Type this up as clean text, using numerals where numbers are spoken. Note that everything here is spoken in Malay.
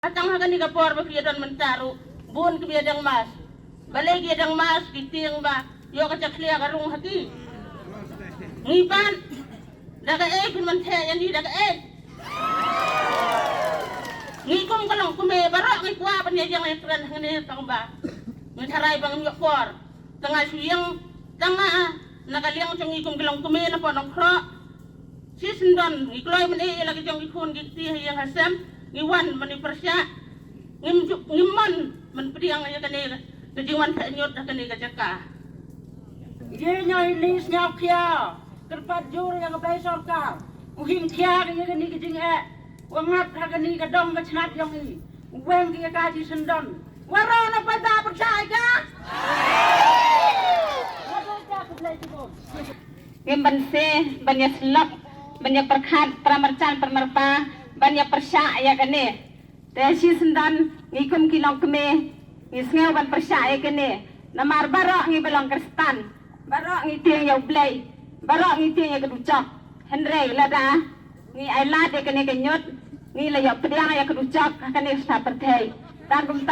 Atang hagan ni kapor ba fiyadan mentaru bun ke biadang mas balai biadang mas kiting ba yo ka chaklia karung hati ngipan daga kun man the yani daga ngikum kalong kume barok ngi kwa ban yang etran ngene tang ba ngi tharai bang yo por tengah suyang tengah nakaliang chong ngikum kalong kume na ponong kro sisendon ngikloi man lagi chong ikun giti yang hasam ngiwan mani persya ngimon man pediang ya kane kejiwan nyot kane kacaka ye nyai lis nyau kia kerpat jur yang kebai sorka uhim kia ye kane kejing wangat kane kadong kacnat yang i weng kia kaji sendon warana pada percaya Ngimban se banyak selok banyak perkat pramercan permerpa banyak persya ya kene tesi sendan ngikum kilong keme ngisngeu ban persya ya kene namar barok ngi belong kristan barok ngi tiang ya blai barok ngi tiang ya keducok henre lada ngi ailat ya kene kenyut ngi la ya pediang ya keducok kene sta perthai tan